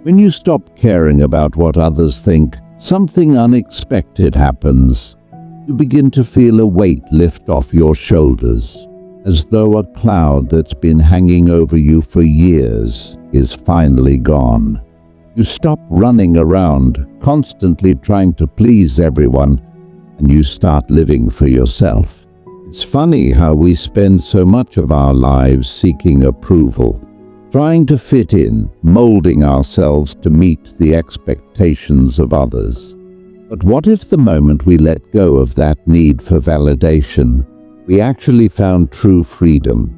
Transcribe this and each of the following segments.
When you stop caring about what others think, something unexpected happens. You begin to feel a weight lift off your shoulders, as though a cloud that's been hanging over you for years is finally gone. You stop running around, constantly trying to please everyone, and you start living for yourself. It's funny how we spend so much of our lives seeking approval, trying to fit in, molding ourselves to meet the expectations of others. But what if the moment we let go of that need for validation, we actually found true freedom?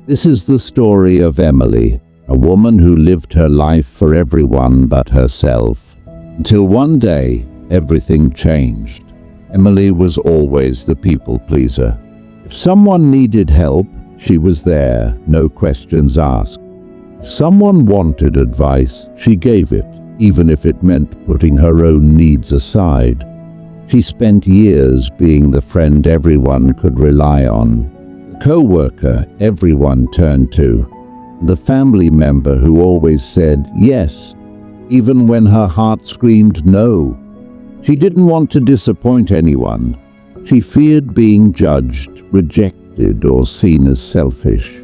This is the story of Emily, a woman who lived her life for everyone but herself. Until one day, everything changed. Emily was always the people pleaser. If someone needed help, she was there, no questions asked. If someone wanted advice, she gave it, even if it meant putting her own needs aside. She spent years being the friend everyone could rely on, the co-worker everyone turned to, the family member who always said yes, even when her heart screamed no. She didn't want to disappoint anyone. She feared being judged, rejected, or seen as selfish.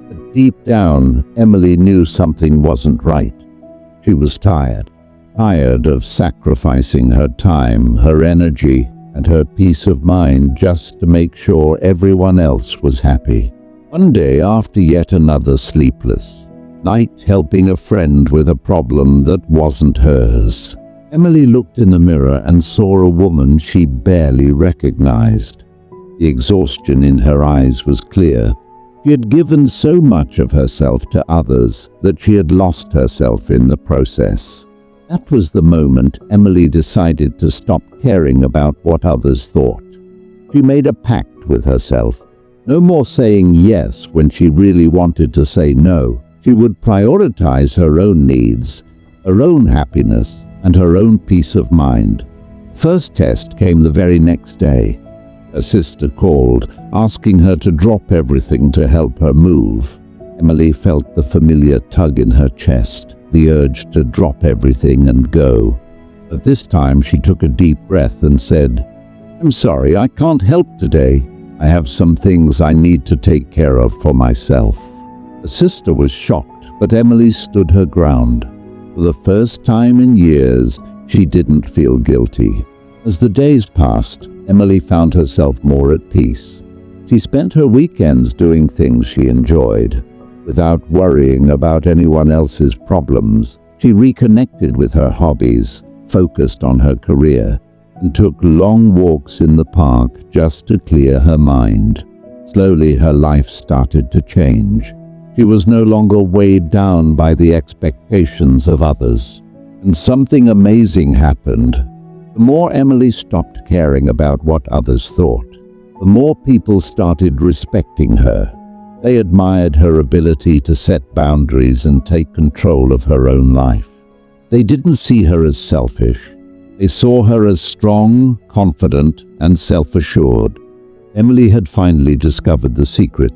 But deep down, Emily knew something wasn't right. She was tired of sacrificing her time, her energy, and her peace of mind just to make sure everyone else was happy. One day, after yet another sleepless night helping a friend with a problem that wasn't hers, Emily looked in the mirror and saw a woman she barely recognized. The exhaustion in her eyes was clear. She had given so much of herself to others that she had lost herself in the process. That was the moment Emily decided to stop caring about what others thought. She made a pact with herself. No more saying yes when she really wanted to say no. She would prioritize her own needs, her own happiness, and her own peace of mind. First test came the very next day. Her sister called, asking her to drop everything to help her move. Emily felt the familiar tug in her chest, the urge to drop everything and go. But this time she took a deep breath and said, "I'm sorry, I can't help today. I have some things I need to take care of for myself." Her sister was shocked, but Emily stood her ground. For the first time in years, she didn't feel guilty. As the days passed, Emily found herself more at peace. She spent her weekends doing things she enjoyed. Without worrying about anyone else's problems, she reconnected with her hobbies, focused on her career, and took long walks in the park just to clear her mind. Slowly, her life started to change. She was no longer weighed down by the expectations of others. And something amazing happened. The more Emily stopped caring about what others thought, the more people started respecting her. They admired her ability to set boundaries and take control of her own life. They didn't see her as selfish. They saw her as strong, confident, and self-assured. Emily had finally discovered the secret.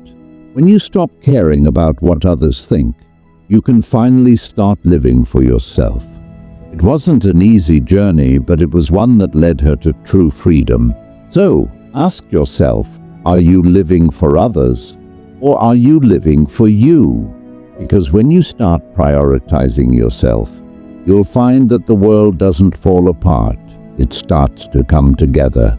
When you stop caring about what others think, you can finally start living for yourself. It wasn't an easy journey, but it was one that led her to true freedom. So, ask yourself, are you living for others? Or are you living for you? Because when you start prioritizing yourself, you'll find that the world doesn't fall apart. It starts to come together.